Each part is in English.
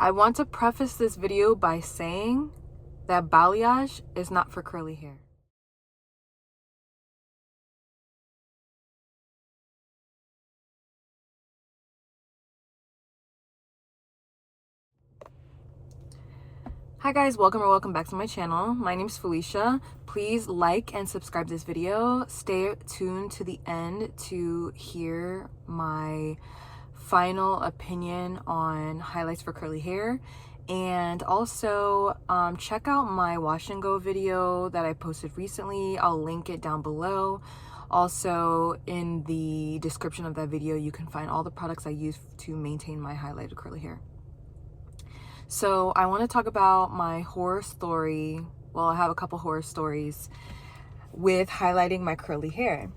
I want to preface this video by saying that balayage is not for curly hair. Hi guys, welcome back to my channel. My name is Felicia. Please like and subscribe this video. Stay tuned to the end to hear my final opinion on highlights for curly hair. And also check out my wash and go video that I posted recently. I'll link it down below. Also in the description of that video, you can find all the products I use to maintain my highlighted curly hair. So I want to talk about my horror story. Well, I have a couple horror stories with highlighting my curly hair.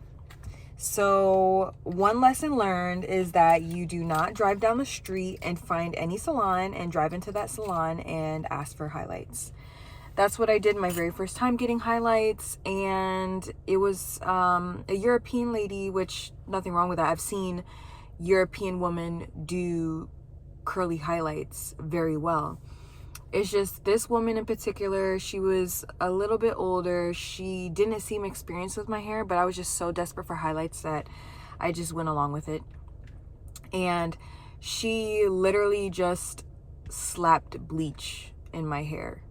So one lesson learned is that you do not drive down the street and find any salon and drive into that salon and ask for highlights. That's what I did my very first time getting highlights, and it was a European lady, which nothing wrong with that. I've seen European women do curly highlights very well. It's just this woman in particular, she was a little bit older. She didn't seem experienced with my hair, but I was just so desperate for highlights that I just went along with it. And she literally just slapped bleach in my hair.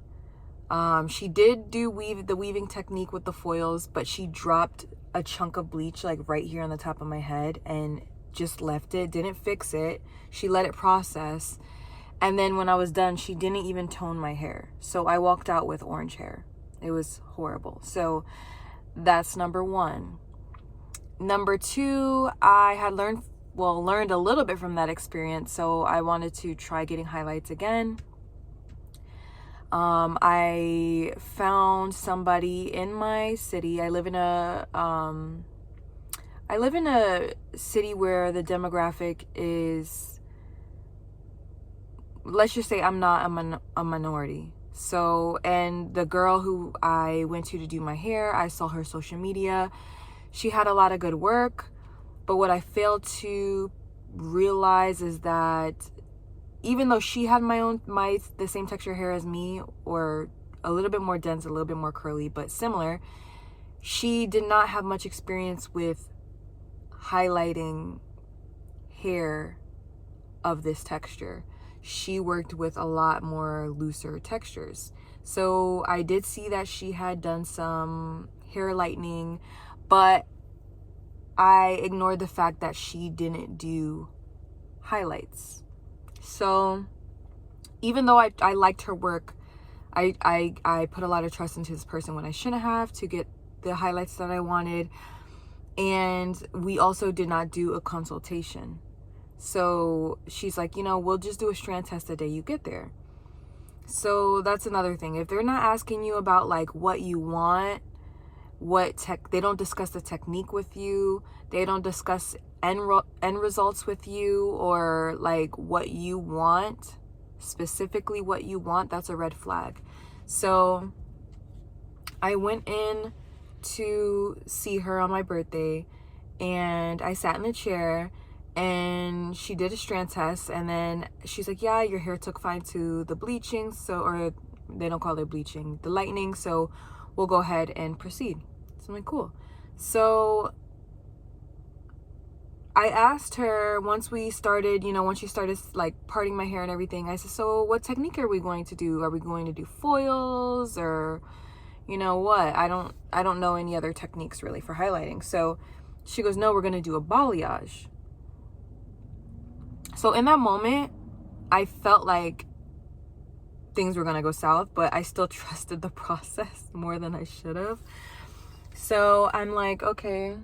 She did do the weaving technique with the foils, but she dropped a chunk of bleach like right here on the top of my head and just left it, didn't fix it. She let it process. And then when I was done, she didn't even tone my hair. So I walked out with orange hair. It was horrible. So that's number one. Number two, I had learned a little bit from that experience. So I wanted to try getting highlights again. I found somebody in my city. I live in a city where the demographic is, let's just say I'm not a minority. So, and the girl who I went to do my hair, I saw her social media. She had a lot of good work, but what I failed to realize is that even though she had the same texture hair as me, or a little bit more dense, a little bit more curly, but similar, she did not have much experience with highlighting hair of this texture. She worked with a lot more looser textures. So I did see that she had done some hair lightening, but I ignored the fact that she didn't do highlights. So even though I liked her work, I put a lot of trust into this person when I shouldn't have, to get the highlights that I wanted. And we also did not do a consultation. So she's like, we'll just do a strand test the day you get there. So that's another thing. If they're not asking you about like what you want, they don't discuss the technique with you. They don't discuss end results with you, or like what you want, specifically what you want, that's a red flag. So I went in to see her on my birthday, and I sat in the chair, and she did a strand test, and then she's like, yeah, your hair took fine to the bleaching, or they don't call it bleaching, the lightening, so we'll go ahead and proceed. So I'm like, cool. So I asked her once she started like parting my hair and everything, I said, so what technique are we going to do? Are we going to do foils, or what? I don't know any other techniques really for highlighting. So she goes, no, we're going to do a balayage. So in that moment, I felt like things were going to go south, but I still trusted the process more than I should have. So I'm like, okay,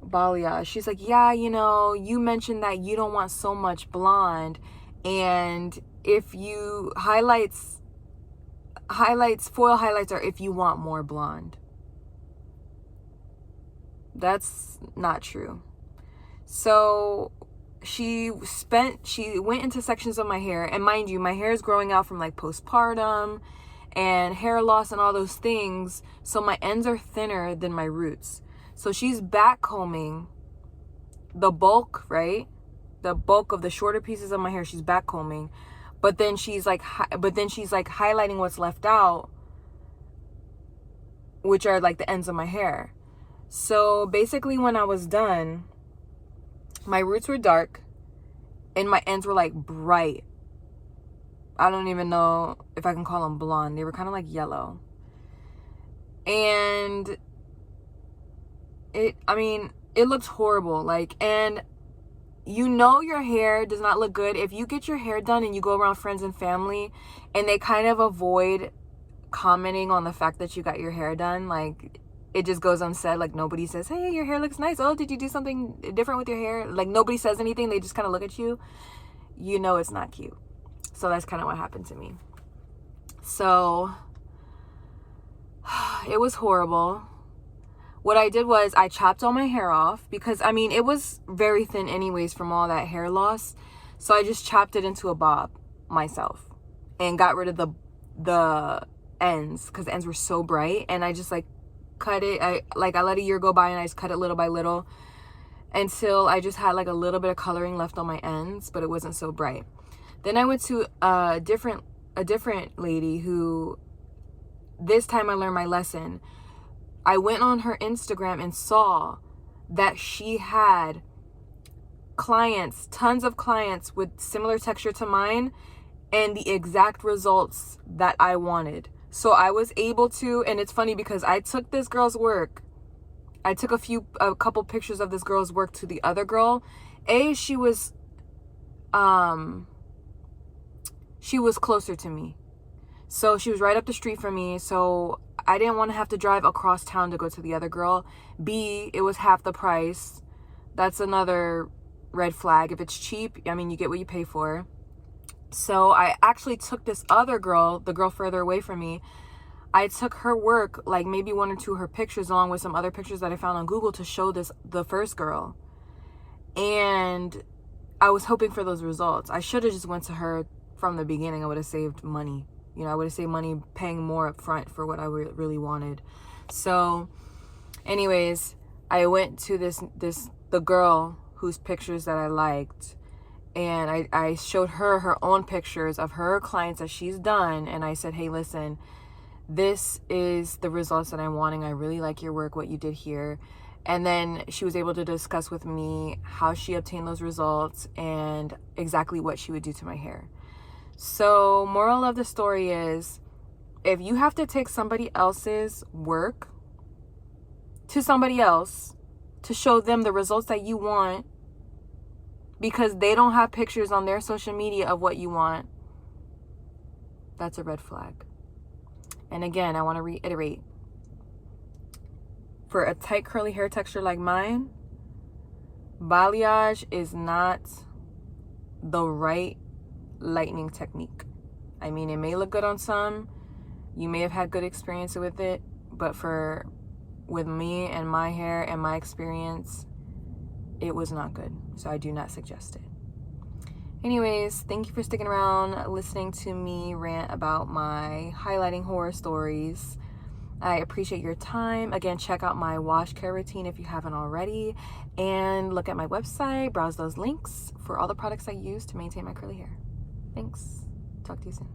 balayage. She's like, yeah, you mentioned that you don't want so much blonde, and if you foil highlights are if you want more blonde. That's not true. So she went into sections of my hair, and mind you, my hair is growing out from like postpartum and hair loss and all those things, so my ends are thinner than my roots. So she's back combing the bulk, right? The bulk of the shorter pieces of my hair, she's back combing, but then she's like highlighting what's left out, which are like the ends of my hair. So basically when I was done, my roots were dark and my ends were like bright. I don't even know if I can call them blonde. They were kind of like yellow. And it looked horrible. Like, and you know your hair does not look good if you get your hair done and you go around friends and family and they kind of avoid commenting on the fact that you got your hair done. Like, it just goes unsaid. Like, nobody says, hey, your hair looks nice. Oh, did you do something different with your hair? Like, nobody says anything. They just kind of look at you. You know it's not cute. So that's kind of what happened to me. So it was horrible. What I did was I chopped all my hair off because, I mean, it was very thin anyways from all that hair loss. So I just chopped it into a bob myself and got rid of the ends because the ends were so bright. And I just like cut it. I let a year go by and I just cut it little by little until I just had like a little bit of coloring left on my ends, but it wasn't so bright. Then I went to a different lady who, this time I learned my lesson. I went on her Instagram and saw that she had clients, tons of clients with similar texture to mine and the exact results that I wanted. So I was able to, and it's funny because I took this girl's work. I took a couple pictures of this girl's work to the other girl. She was closer to me. So she was right up the street from me. So I didn't want to have to drive across town to go to the other girl. B, it was half the price. That's another red flag. If it's cheap, I mean, you get what you pay for. So I actually took this other girl, the girl further away from me. I took her work, like maybe one or two of her pictures along with some other pictures that I found on Google to show the first girl. And I was hoping for those results. I should have just went to her from the beginning. I would have saved money. You know, I would have saved money paying more up front for what I really wanted. So anyways, I went to the girl whose pictures that I liked, and I showed her own pictures of her clients that she's done, and I said, hey, listen, this is the results that I'm wanting. I really like your work, what you did here. And then she was able to discuss with me how she obtained those results and exactly what she would do to my hair. So moral of the story is, if you have to take somebody else's work to somebody else to show them the results that you want because they don't have pictures on their social media of what you want, that's a red flag. And again, I want to reiterate, for a tight curly hair texture like mine, balayage is not the right lightening technique. I mean, it may look good on some, you may have had good experience with it, but with me and my hair and my experience, it was not good. So I do not suggest it. Anyways, thank you for sticking around, listening to me rant about my highlighting horror stories. I appreciate your time. Again, check out my wash care routine if you haven't already, and look at my website, browse those links for all the products I use to maintain my curly hair. Thanks. Talk to you soon.